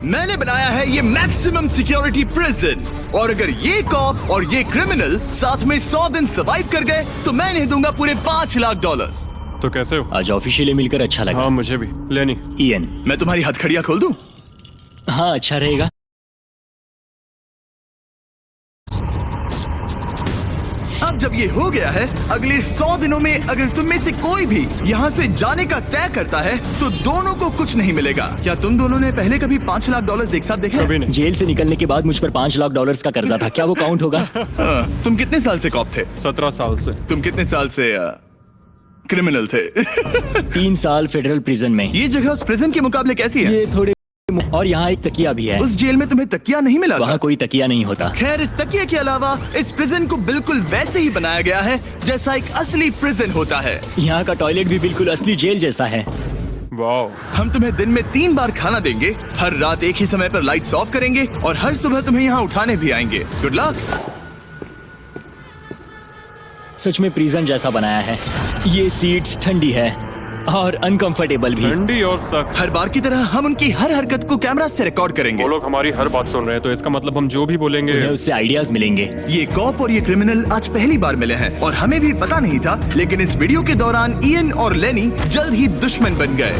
मैंने बनाया है ये मैक्सिमम सिक्योरिटी प्रिजन, और अगर ये कॉप और ये क्रिमिनल साथ में 100 दिन सर्वाइव कर गए तो मैं इन्हें दूंगा पूरे $5 लाख। तो कैसे हो? आज ऑफिशियली मिलकर अच्छा लगा। हाँ मुझे भी। लेनी इयन, मैं तुम्हारी हथकड़ियां खोल दूं? हाँ अच्छा रहेगा। अब जब ये हो गया है, अगले 100 दिनों में अगर तुम में से कोई भी यहाँ से जाने का तय करता है तो दोनों को कुछ नहीं मिलेगा। क्या तुम दोनों ने पहले कभी $5 लाख एक साथ देखे? कभी नहीं। जेल से निकलने के बाद मुझ पर $5 लाख का कर्जा था, क्या वो काउंट होगा? तुम कितने साल से कॉप थे? 17 साल से। तुम कितने साल से क्रिमिनल थे? 3 साल फेडरल प्रिजन में। ये जगह उस प्रिजन के मुकाबले कैसी है? ये थोड़े, और यहाँ एक तकिया भी है। उस जेल में तुम्हें तकिया नहीं मिला था? वहाँ कोई तकिया नहीं होता। खैर, इस तकिया के अलावा इस प्रिजन को बिल्कुल वैसे ही बनाया गया है जैसा एक असली प्रिजन होता है। यहाँ का टॉयलेट भी बिल्कुल असली जेल जैसा है। वाओ। हम तुम्हें दिन में 3 बार खाना देंगे, हर रात एक ही समय पर लाइट्स ऑफ करेंगे और हर सुबह तुम्हें यहाँ उठाने भी आएंगे। Good luck. सच में प्रिजन जैसा बनाया है। ये सीट्स ठंडी है और अनकंफर्टेबल भी। ठंडी और सख्त। हर बार की तरह हम उनकी हर हरकत को कैमरा से रिकॉर्ड करेंगे। वो लोग हमारी हर बात सुन रहे हैं, तो इसका मतलब हम जो भी बोलेंगे उन्हें उससे आइडियाज मिलेंगे। ये कॉप और ये क्रिमिनल आज पहली बार मिले हैं और हमें भी पता नहीं था, लेकिन इस वीडियो के दौरान इयन और लेनी जल्द ही दुश्मन बन गए।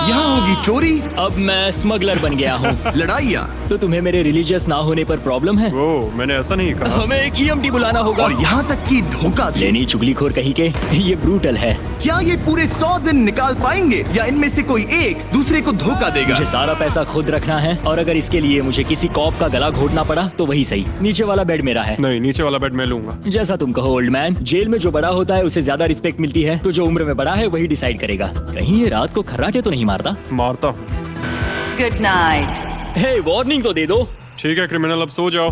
यहाँ होगी चोरी, अब मैं स्मगलर बन गया हूँ। लड़ाइयाँ, तो तुम्हें मेरे रिलीजियस ना होने पर प्रॉब्लम है? वो मैंने ऐसा नहीं कहा। हमें एक EMT बुलाना होगा। और यहाँ तक कि धोखा भी। लेनी चुगलीखोर कहीं के, ये ब्रूटल है। क्या ये पूरे 100 दिन निकाल पाएंगे या इनमें से कोई एक दूसरे को धोखा देगा? मुझे सारा पैसा खुद रखना है और अगर इसके लिए मुझे किसी कॉप का गला घोटना पड़ा तो वही सही। नीचे वाला बेड मेरा है। नहीं, नीचे वाला बेड मैं लूंगा। जैसा तुम कहो ओल्ड मैन। जेल में जो बड़ा होता है उसे ज्यादा रिस्पेक्ट मिलती है, तो जो उम्र में बड़ा है वही डिसाइड करेगा। कहीं ये रात को खर्राटे तो नहीं मारता? मारता हूँ। Good night. हे, वार्निंग तो दे दो। ठीक है क्रिमिनल, अब सो जाओ।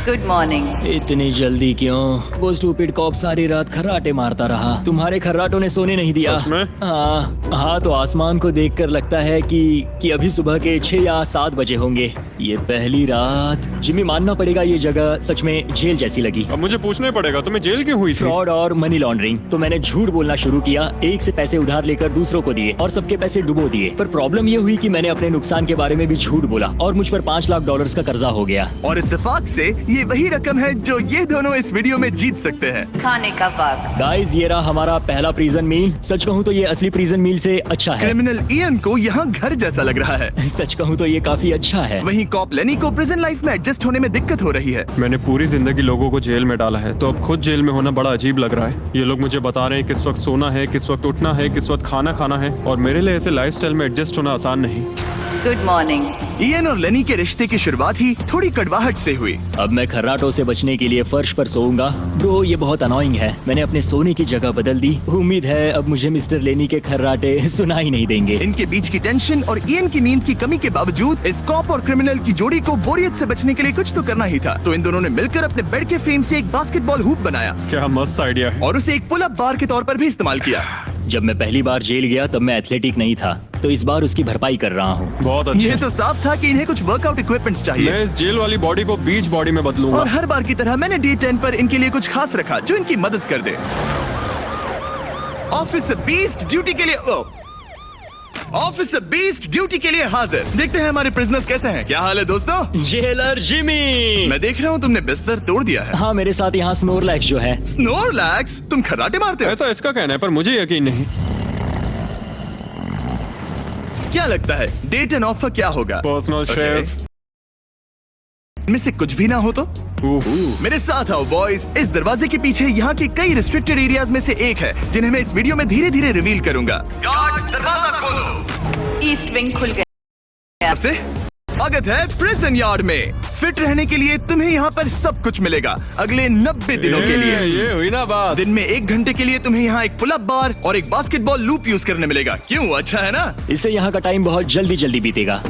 Good morning. इतनी जल्दी क्यों? वो स्टूपिड कॉप सारी रात खर्राटे मारता रहा। तुम्हारे खर्राटों ने सोने नहीं दिया। सच में? हाँ, तो आसमान को देखकर लगता है कि अभी सुबह के 6 या 7 बजे होंगे। ये पहली रात। जिम्मी, मानना पड़ेगा ये जगह सच में जेल जैसी लगी। अब मुझे पूछना ही पड़ेगा, तुम्हें जेल क्यों हुई थी? फ्रॉड और मनी लॉन्ड्रिंग। तो मैंने झूठ बोलना शुरू किया, एक से पैसे उधार लेकर दूसरों को दिए और सबके पैसे डुबो दिए। पर प्रॉब्लम ये हुई कि मैंने अपने नुकसान के बारे में भी झूठ बोला और मुझ पर $5 लाख का कर्जा हो गया। और इत्तेफाक से ये वही रकम है जो ये दोनों इस वीडियो में जीत सकते हैं। खाने का वक्त। गाइस, ये रहा हमारा पहला प्रिजन मील। सच कहूँ तो ये असली प्रिजन मील से अच्छा है। क्रिमिनल इयन को यहाँ घर जैसा लग रहा है। सच कहूँ तो ये काफी अच्छा है। वहीं कॉप लेनी को प्रिजन लाइफ में एडजस्ट होने में दिक्कत हो रही है। मैंने पूरी जिंदगी लोगों को जेल में डाला है, तो अब खुद जेल में होना बड़ा अजीब लग रहा है। ये लोग मुझे बता रहे हैं किस वक्त सोना है, किस वक्त उठना है, किस वक्त खाना खाना है, और मेरे लिए ऐसे लाइफस्टाइल में एडजस्ट होना आसान नहीं। Good morning. इयन और लेनी के रिश्ते की शुरुआत ही थोड़ी कड़वाहट से हुई। अब मैं खर्राटों से बचने के लिए फर्श पर सोऊंगा। ब्रो, ये बहुत अनोइंग है। मैंने अपने सोने की जगह बदल दी। उम्मीद है अब मुझे मिस्टर लेनी के खर्राटे सुनाई नहीं देंगे। इनके बीच की टेंशन और इयन की नींद की कमी के बावजूद इस कॉप और क्रिमिनल की जोड़ी को बोरियत से बचने के लिए कुछ तो करना ही था। तो इन दोनों ने मिलकर अपने बेड के फ्रेम से एक बास्केटबॉल हूप बनाया क्या मस्त आइडिया है। और उसे एक पुल अप बार के तौर पर भी इस्तेमाल किया। जब मैं पहली बार जेल गया तब मैं एथलेटिक नहीं था, तो इस बार उसकी भरपाई कर रहा हूँ। बहुत अच्छा। ये तो साफ था कि इन्हें कुछ वर्कआउट इक्विपमेंट्स चाहिए। मैं इस जेल वाली बॉडी को बीच बॉडी में बदलूंगा। और हर बार की तरह मैंने D10 पर इनके लिए कुछ खास रखा जो इनकी मदद कर दे। ऑफिसर बीस्ट ड्यूटी के लिए ऑफिसर बीस्ट ड्यूटी के लिए हाजिर। देखते हैं हमारे प्रिजनर्स कैसे हैं। क्या हाल है दोस्तों? Jailer Jimmy. मैं देख रहा हूँ तुमने बिस्तर तोड़ दिया है। हाँ, मेरे साथ यहाँ स्नोरलैक्स जो है। स्नोरलैक्स? तुम खर्राटे मारते हो? ऐसा इसका कहना है, पर मुझे यकीन नहीं। क्या लगता है D10 ऑफर क्या होगा? Personal chef. इनमें से कुछ भी ना हो तो? मेरे साथ आओ बॉयज। इस दरवाजे के पीछे यहाँ के कई रिस्ट्रिक्टेड एरियाज में से एक है जिन्हें मैं इस वीडियो में धीरे धीरे रिवील करूंगा। गार्ड, दरवाजा खोलो। ईस्ट विंग खुल गया। से स्वागत है प्रिजन यार्ड में। फिट रहने के लिए तुम्हें यहाँ पर सब कुछ मिलेगा अगले 90 दिनों के लिए। ये हुई ना बात। दिन में 1 घंटे के लिए तुम्हें यहाँ एक पुल अप बार और एक बास्केटबॉल लूप यूज करने मिलेगा। क्यों, अच्छा है ना? इससे यहाँ का टाइम बहुत जल्दी जल्दी बीतेगा।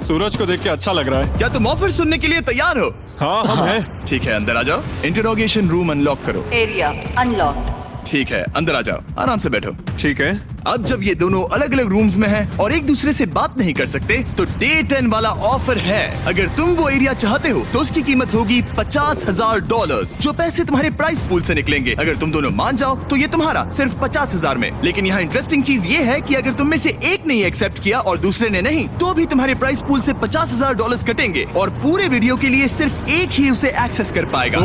सूरज को देख के अच्छा लग रहा है। क्या तुम ऑफर सुनने के लिए तैयार हो? हाँ, हम हैं। ठीक है, अंदर आ जाओ। इंटरोगेशन रूम अनलॉक करो। Area unlocked. ठीक है, अंदर आ जाओ, आराम से बैठो। ठीक है, अब जब ये दोनों अलग अलग रूम्स में हैं और एक दूसरे से बात नहीं कर सकते, तो डे 10 वाला ऑफर है। अगर तुम वो एरिया चाहते हो तो उसकी कीमत होगी $50,000, जो पैसे तुम्हारे प्राइस पूल से निकलेंगे। अगर तुम दोनों मान जाओ तो ये तुम्हारा सिर्फ 50,000 में। लेकिन यहाँ इंटरेस्टिंग चीज ये है कि अगर तुम में से एक ने एक्सेप्ट किया और दूसरे ने नहीं, तो भी तुम्हारे प्राइस पूल से $50,000 कटेंगे और पूरे वीडियो के लिए सिर्फ एक ही उसे एक्सेस कर पाएगा।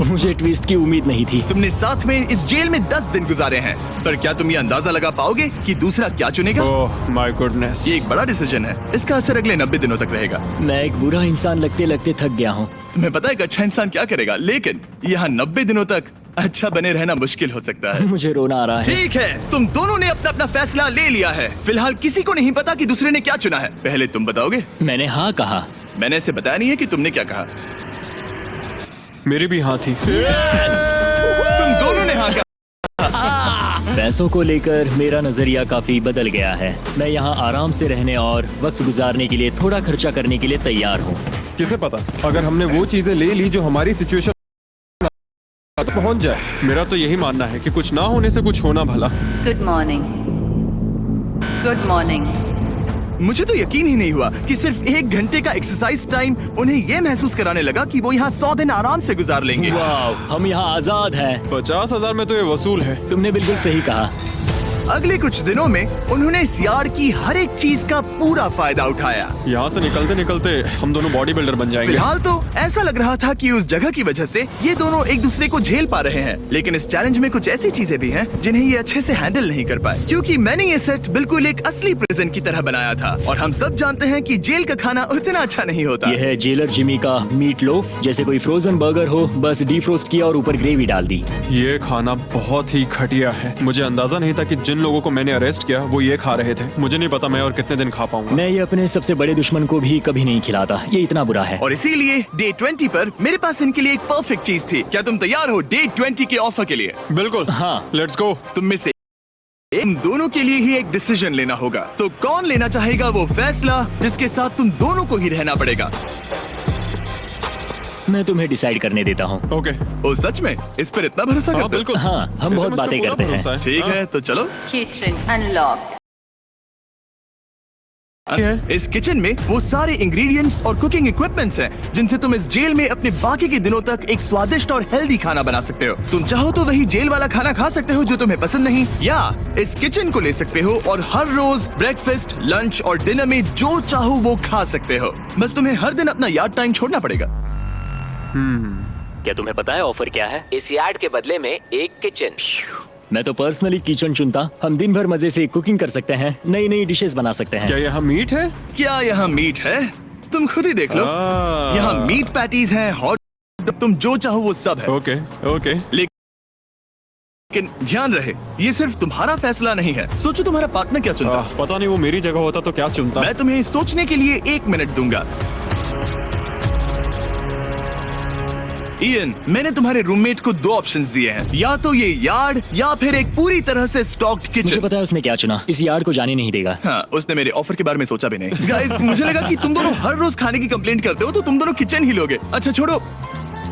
मुझे ट्विस्ट की उम्मीद नहीं थी। तुमने साथ में इस जेल में 10 दिन गुजारे हैं, पर क्या तुम ये अंदाजा लगा पाओगे कि दूसरा क्या चुनेगा? Oh my goodness. ये एक बड़ा डिसीजन है। इसका असर अगले 90 दिनों तक रहेगा। मैं एक बुरा इंसान लगते लगते थक गया हूँ। तुम्हें पता है एक अच्छा इंसान क्या करेगा, लेकिन यहाँ 90 दिनों तक अच्छा बने रहना मुश्किल हो सकता है। मुझे रोना आ रहा है। ठीक है, तुम दोनों ने अपना अपना फैसला ले लिया है। फिलहाल किसी को नहीं पता कि दूसरे ने क्या चुना है। पहले तुम बताओगे? मैंने हाँ कहा। मैंने इसे बताया नहीं है कि तुमने क्या कहा। मेरी भी हाँ थी। तुम दोनों ने हाँ कहा। पैसों को लेकर मेरा नजरिया काफी बदल गया है। मैं यहाँ आराम से रहने और वक्त गुजारने के लिए थोड़ा खर्चा करने के लिए तैयार हूँ। किसे पता, अगर हमने वो चीजें ले ली जो हमारी सिचुएशन तक पहुंच जाए। मेरा तो यही मानना है कि कुछ ना होने से कुछ होना भला। Good morning. Good morning. मुझे तो यकीन ही नहीं हुआ कि सिर्फ 1 घंटे का एक्सरसाइज टाइम उन्हें ये महसूस कराने लगा कि वो यहाँ 100 दिन आराम से गुजार लेंगे। वाह, हम यहाँ आजाद हैं। 50,000 में तो ये वसूल है। तुमने बिल्कुल सही कहा। अगले कुछ दिनों में उन्होंने इस यार्ड की हर एक चीज का पूरा फायदा उठाया। यहाँ से निकलते निकलते हम दोनों बॉडी बिल्डर बन जाएंगे। फिलहाल तो ऐसा लग रहा था कि उस जगह की वजह से ये दोनों एक दूसरे को झेल पा रहे हैं, लेकिन इस चैलेंज में कुछ ऐसी चीजें भी हैं जिन्हें ये अच्छे से हैंडल नहीं कर पाए, क्योंकि मैंने ये सेट बिल्कुल एक असली प्रिजन की तरह बनाया था। और हम सब जानते हैं कि जेल का खाना उतना अच्छा नहीं होता। यह है जेलर जिमी का मीट लोफ, जैसे कोई फ्रोजन बर्गर हो, बस डीफ्रोस्ट किया और ऊपर ग्रेवी डाल दी। ये खाना बहुत ही घटिया है। मुझे अंदाजा नहीं था कि जिन लोगों को मैंने अरेस्ट किया वो ये खा रहे थे। मुझे नहीं पता मैं और कितने दिन खा पाऊंगा। मैं ये अपने सबसे बड़े दुश्मन को भी कभी नहीं खिलाता। ये इतना बुरा है। और इसीलिए डे 20 पर मेरे पास इनके लिए एक परफेक्ट चीज थी। क्या तुम तैयार हो डे 20 के ऑफर के लिए? बिल्कुल हाँ। Let's go. तुम में से इन दोनों के लिए ही एक डिसीजन लेना होगा। तो कौन लेना चाहेगा वो फैसला जिसके साथ तुम दोनों को ही रहना पड़ेगा? मैं तुम्हें डिसाइड करने देता हूँ। ओके। ओ सच में इस पर इतना भरोसा हाँ करते हो? बिल्कुल। हाँ, हम बहुत इसे मुझ पे बातें पूरा करते हैं। भरोसा है। ठीक हाँ। है, तो चलो। Kitchen unlocked. इस किचन में वो सारे इंग्रेडिएंट्स और कुकिंग इक्विपमेंट्स हैं जिनसे तुम इस जेल में अपने बाकी के दिनों तक एक स्वादिष्ट और हेल्दी खाना बना सकते हो। तुम चाहो तो वही जेल वाला खाना खा सकते हो जो तुम्हें पसंद नहीं, या इस किचन को ले सकते हो और हर रोज ब्रेकफास्ट, लंच और डिनर में जो चाहो वो खा सकते हो। बस तुम्हें हर दिन अपना यार्ड टाइम छोड़ना पड़ेगा। क्या तुम्हें पता है ऑफर क्या है? इस यार्ड के बदले में एक किचन। मैं तो पर्सनली किचन चुनता। हम दिन भर मजे से कुकिंग कर सकते हैं, नई नई डिशेस बना सकते हैं। क्या यहाँ मीट है? क्या यहाँ मीट है? तुम खुद ही देख लो। यहाँ मीट पैटीज हैं, हॉट, तुम जो चाहो वो सब है। Okay okay. लेकिन ध्यान रहे, ये सिर्फ तुम्हारा फैसला नहीं है। सोचो तुम्हारा पार्टनर क्या चुनता। पता नहीं वो मेरी जगह होता तो क्या चुनता। मैं तुम्हें सोचने के लिए 1 मिनट दूंगा। इयन, मैंने तुम्हारे रूममेट को 2 ऑप्शंस दिए हैं, या तो ये यार्ड या फिर एक पूरी तरह से स्टॉक्ड मुझे किचन। पता है उसने क्या चुना। इस यार्ड को जाने नहीं देगा। हाँ, उसने मेरे ऑफर के बारे में सोचा भी नहीं। गाइस, मुझे लगा कि तुम दोनों हर रोज खाने की कंप्लेंट करते हो तो तुम दोनों किचन ही लोगे। अच्छा छोड़ो,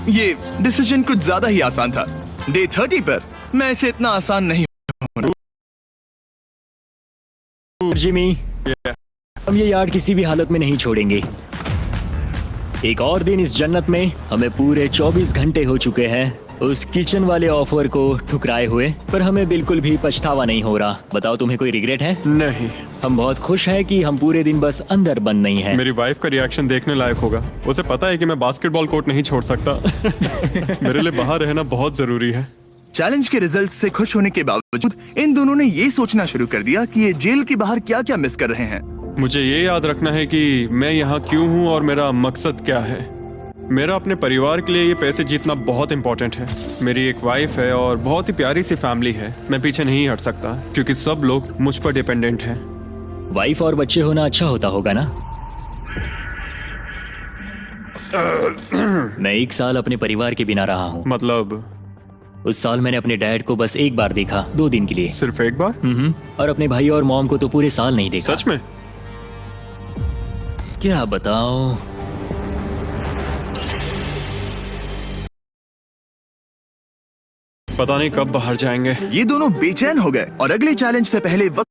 ये डिसीजन कुछ ज्यादा ही आसान था। डे 30 पर मैं इसे इतना आसान नहीं। जिमी, हम ये यार्ड किसी भी हालत में नहीं छोड़ेंगे। एक और दिन इस जन्नत में। हमें पूरे 24 घंटे हो चुके हैं उस किचन वाले ऑफर को ठुकराए हुए, पर हमें बिल्कुल भी पछतावा नहीं हो रहा। बताओ, तुम्हें कोई रिग्रेट है? नहीं। हम बहुत खुश हैं कि हम पूरे दिन बस अंदर बंद नहीं हैं। मेरी वाइफ का रिएक्शन देखने लायक होगा। उसे पता है कि मैं बास्केटबॉल कोर्ट नहीं छोड़ सकता। मेरे लिए बाहर रहना बहुत जरूरी है। चैलेंज के रिजल्ट से खुश होने के बावजूद इन दोनों ने ये सोचना शुरू कर दिया कि ये जेल के बाहर क्या क्या मिस कर रहे हैं। मुझे ये याद रखना है कि मैं यहाँ क्यों हूँ और मेरा मकसद क्या है। मेरा अपने परिवार के लिए ये पैसे जीतना बहुत इंपॉर्टेंट है। मेरी एक वाइफ है और बहुत ही प्यारी सी फैमिली है। मैं पीछे नहीं हट सकता क्योंकि सब लोग मुझ पर डिपेंडेंट हैं। वाइफ और बच्चे होना अच्छा होता होगा ना? मैं 1 साल अपने परिवार के बिना रहा हूँ। मतलब? उस साल मैंने अपने डैड को बस 1 बार देखा, 2 दिन के लिए। सिर्फ 1 बार? और अपने भाई और मॉम को तो पूरे साल नहीं देखा। सच में? क्या बताओ। पता नहीं कब बाहर जाएंगे। ये दोनों बेचैन हो गए और अगले चैलेंज से पहले वक्त